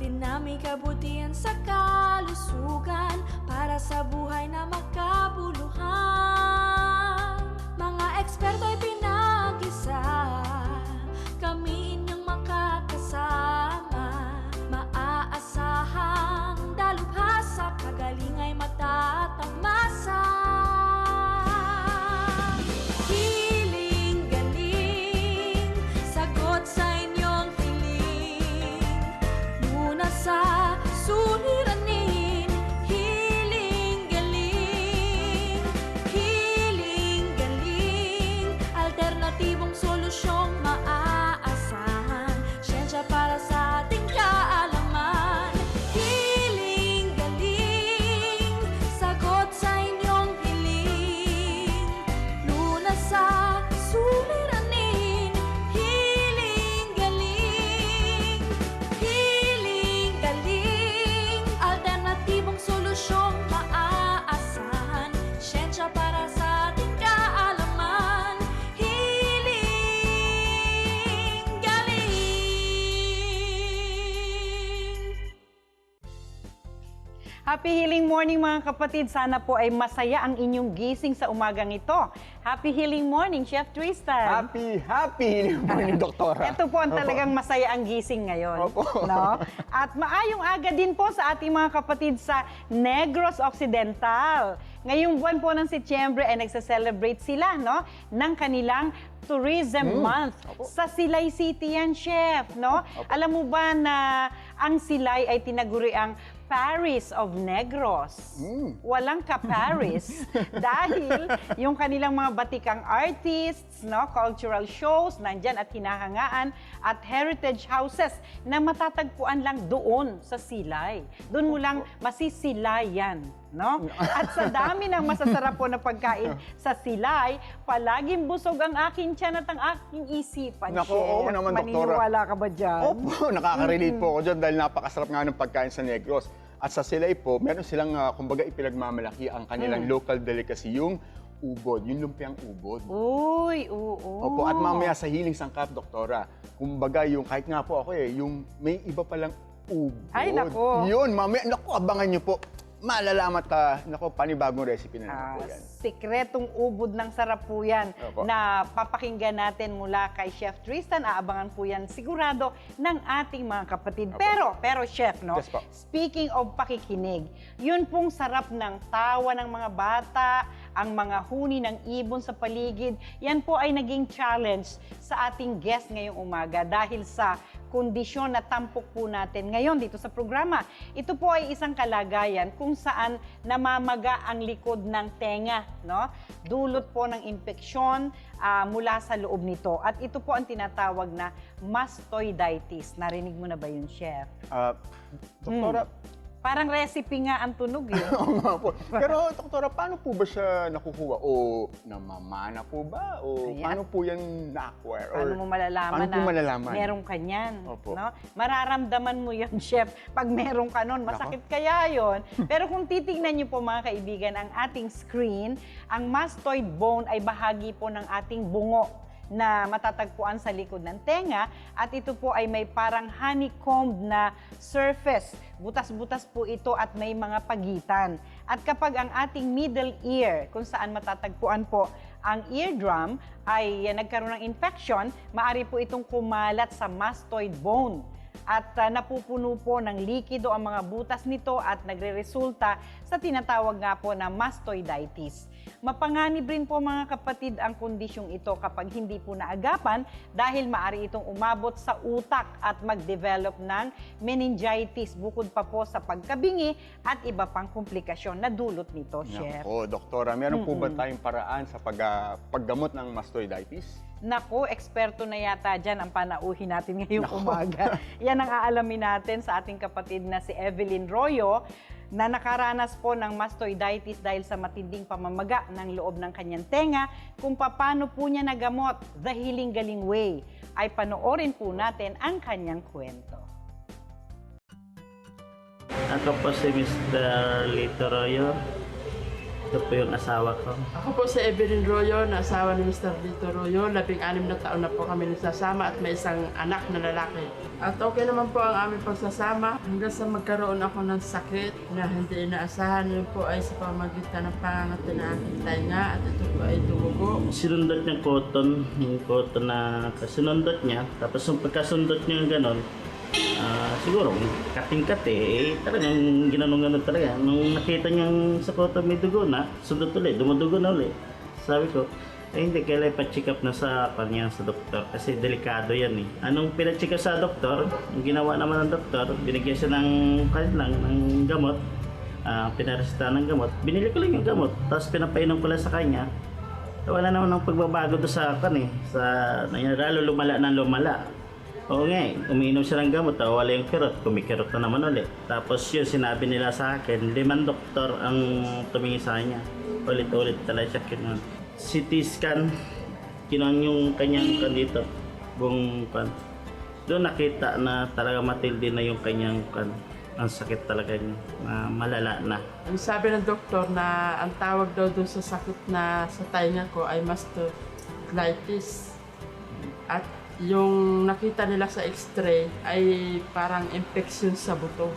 Hatid namin kabutihan sa kalusugan para sa buhay na makabuluhan. Mga eksperto'y pinag-isa, kami inyong makakasama. Maaasahan, dalubhasa, kagaling ay matatamasa. Hiling galing, sagot sa inyong hiling. Muna sa suliranin, hiling galing. Hiling galing, alternatibong solusyong maaasahan. Siyensya para sa ating kaalaman. Hiling galing, sagot sa inyong hiling. Lunas sa suliranin, hiling galing. Hiling galing, alternatibong solusyong maaasahan. Siyensya para sa ating kaalaman. Hiling galing. Happy healing morning mga kapatid. Sana po ay masaya ang inyong gising sa umagang ito. Happy healing morning, Chef Tristan. Happy morning, Doktora. Ito po ang talagang masaya ang gising ngayon. Opo. No? At maayong aga din po sa ating mga kapatid sa Negros Occidental. Ngayong buwan po ng Setyembre ay nagsa-celebrate sila ng kanilang Tourism Month. Opo. Sa Silay City yan, Chef. No? Opo. Alam mo ba na ang Silay ay tinaguri ang Paris of Negros. Walang ka-Paris dahil yung kanilang mga batikang artists, cultural shows, nandyan at hinahangaan at heritage houses na matatagpuan lang doon sa Silay. Doon mo lang masisilayan. No? At sa dami ng masasarap po na pagkain sa Silay, palaging busog ang aking tiyan at ang aking isipan, Naku, Chef. oo naman, Doktora. Maniniwala ka ba dyan? Opo, nakaka-relate po ako dyan dahil napakasarap nga ng pagkain sa Negros. At sa Silay po, meron silang, kumbaga, ipinagmamalaki ang kanilang local delicacy, yung ubod, yung lumpiang ubod. Uy, oo. Opo, at mamaya sa Healing Sangkap, Doktora, kumbaga, yung kahit nga po ako yung may iba palang ubod. Ay, nako. Yun, mamaya, naku, abangan nyo po. Malalamat ka, naku, panibagong recipe na naman po yan. Sikretong ubod ng sarap po yan Opo. na papakinggan natin mula kay Chef Tristan. Aabangan po yan sigurado ng ating mga kapatid. Opo. Pero Chef, Yes po. speaking of pakikinig, yun pong sarap ng tawa ng mga bata, ang mga huni ng ibon sa paligid, yan po ay naging challenge sa ating guest ngayong umaga dahil sa kondisyon na tampok po natin ngayon dito sa programa. Ito po ay isang kalagayan kung saan namamaga ang likod ng tenga, Dulot po ng impeksyon mula sa loob nito. At ito po ang tinatawag na mastoiditis. Narinig mo na ba yun, Chef? Doktora, Parang recipe nga ang tunog eh. oo nga po. Pero, Doktora, paano po ba siya nakukuha? O namamana po ba? O Ayan. paano po yan na-acquire? Or Paano mo malalaman paano po malalaman? meron ka niyan? Opo. Mararamdaman mo yun, Chef, pag meron ka nun. Masakit kaya yun. Pero kung titignan niyo po mga kaibigan ang ating screen, ang mastoid bone ay bahagi po ng ating bungo na matatagpuan sa likod ng tenga at ito po ay may parang honeycombed na surface. Butas-butas po ito at may mga pagitan. At kapag ang ating middle ear, kung saan matatagpuan po ang eardrum, ay nagkaroon ng infection, maari po itong kumalat sa mastoid bone. At napupuno po ng likido ang mga butas nito at nagre-resulta sa tinatawag nga po na mastoiditis. Mapanganib rin po mga kapatid ang kondisyong ito kapag hindi po naagapan dahil maari itong umabot sa utak at mag-develop ng meningitis bukod pa po sa pagkabingi at iba pang komplikasyon na dulot nito, Chef. Nako, Doktora, meron po ba tayong paraan sa paggamot ng mastoiditis? Nako, eksperto na yata dyan ang panauhin natin ngayong umaga. Yan ang aalamin natin sa ating kapatid na si Evelyn Royo na nakaranas po ng mastoiditis dahil sa matinding pamamaga ng loob ng kanyang tenga. Kung paano po niya nagamot, The Healing Galing Way, ay panoorin po natin ang kanyang kwento. Ako po si Mr. Lito Royo, Ito po yung asawa ko. Ako po si Evelyn Royo, na asawa ni Mr. Lito Royo. 16 na taon na po kami nagsasama at may isang anak na lalaki. At okay naman po ang aming pagsasama hanggang sa magkaroon ako ng sakit na hindi inaasahan. Yun po ay sa pamagitan ng pangangati na aking tainga at ito po ay tumugo. Sinundot niya yung cotton na kasinundot niya. Tapos yung pagkasundot niya gano'n, siguro, kating-kati, talagang ginanong-ganon talaga. Nung nakita niyang sa cotton may dugo na, sundot ulit, dumudugo na ulit. Sabi ko, hindi, kailangan pa-check up na sa kanya sa doktor kasi delikado yan eh. Anong pina-check up sa doktor, yung ginawa naman ng doktor, binigyan siya ng gamot, pinaresita ng gamot. Binili ko lang yung gamot, tapos pinapainom ko lang sa kanya. Wala naman ng pagbabago to sa akin eh. Lalo lumala ng lumala. Oo nga, umiinom siya ng gamot, wala yung kirot, kumikirot na naman ulit. Tapos yun, sinabi nila sa akin, 5 doktor ang tumingin sa kanya. Ulit-ulit talaga siya kinuha. CT scan, kinuha yung kanyang dito, buong kan. Doon nakita na talaga matindi na yung kanyang kan. Ang sakit talaga niya, malala na. Ang sabi ng doktor na ang tawag daw doon sa sakit na sa tainga ko ay mastocytitis. At yung nakita nila sa x-ray ay parang infection sa buto.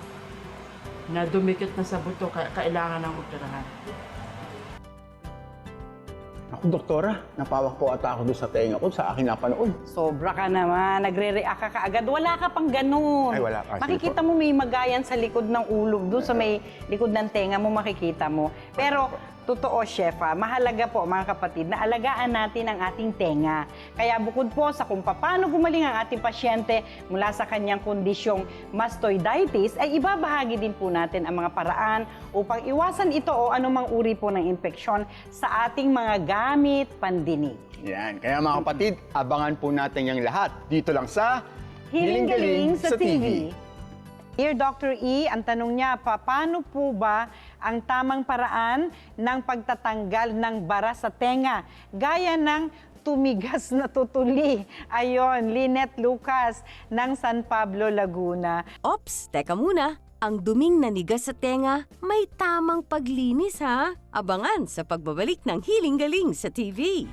Na dumikit na sa buto, kaya kailangan ng operahan. Ako, doktora, napawak po ata ako doon sa tenga ko sa aking napanood. Sobra ka naman, nagre-react ka kaagad. Wala ka pang ganun. Ay, wala ka. Makikita mo may magayan sa likod ng ulo, doon sa may likod ng tenga mo makikita mo. Pero totoo, chef, mahalaga po mga kapatid na alagaan natin ang ating tenga. Kaya bukod po sa kung paano gumaling ang ating pasyente mula sa kanyang kondisyong mastoiditis, ay ibabahagi din po natin ang mga paraan upang iwasan ito o anumang uri po ng infeksyon sa ating mga gamit pandinig. Yan. Kaya mga kapatid, abangan po natin yung lahat dito lang sa Hiling Galing sa TV. Dear Dr. E, ang tanong niya, paano po ba ang tamang paraan ng pagtatanggal ng bara sa tenga gaya ng tumigas na tutuli? Ayon, Lynette Lucas ng San Pablo, Laguna. Ops, teka muna. Ang duming nanigas sa tenga, may tamang paglinis ha. Abangan sa pagbabalik ng Hiling Galing sa TV.